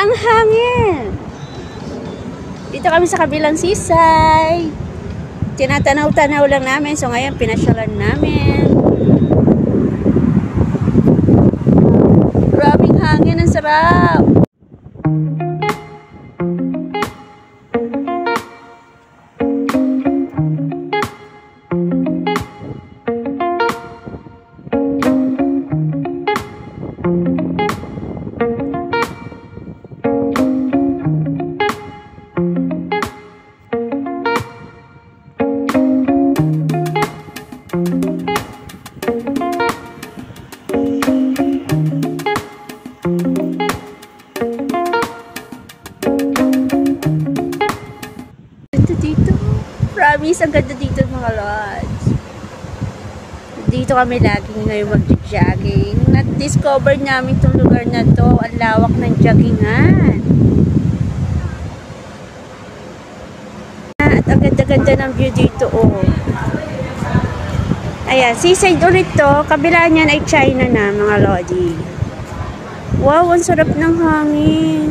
ang hangin. Dito kami sa kabilang sisay. Tinatanaw-tanaw lang namin. So ngayon pinasyalan namin. Grabing hangin, ang sarap. Dito. Promise, ang ganda dito mga lods. Dito kami laging ngayon mag-jogging. Na-discover namin itong lugar na to. Ang lawak ng joggingan. At ang ganda-ganda ng view dito, oh. Ayan, seaside ulit to. Kabila niyan ay China na, mga lodi. Wow, ang sarap ng hangin.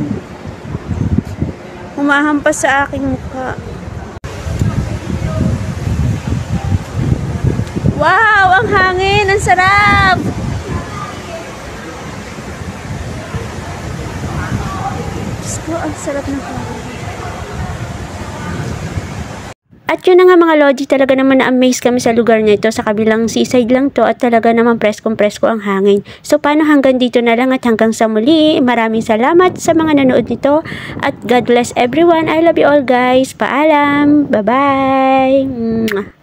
Humahampas sa aking mukha. Wow, ang hangin, ang sarap. Diyos ko, ang sarap ng hangin. At yun na nga mga lodi, talaga naman na-amaze kami sa lugar na ito. Sa kabilang seaside lang to at talaga naman preskong-presko ang hangin. So paano hanggang dito na lang at hanggang sa muli. Maraming salamat sa mga nanood nito. At God bless everyone. I love you all guys. Paalam. Bye-bye.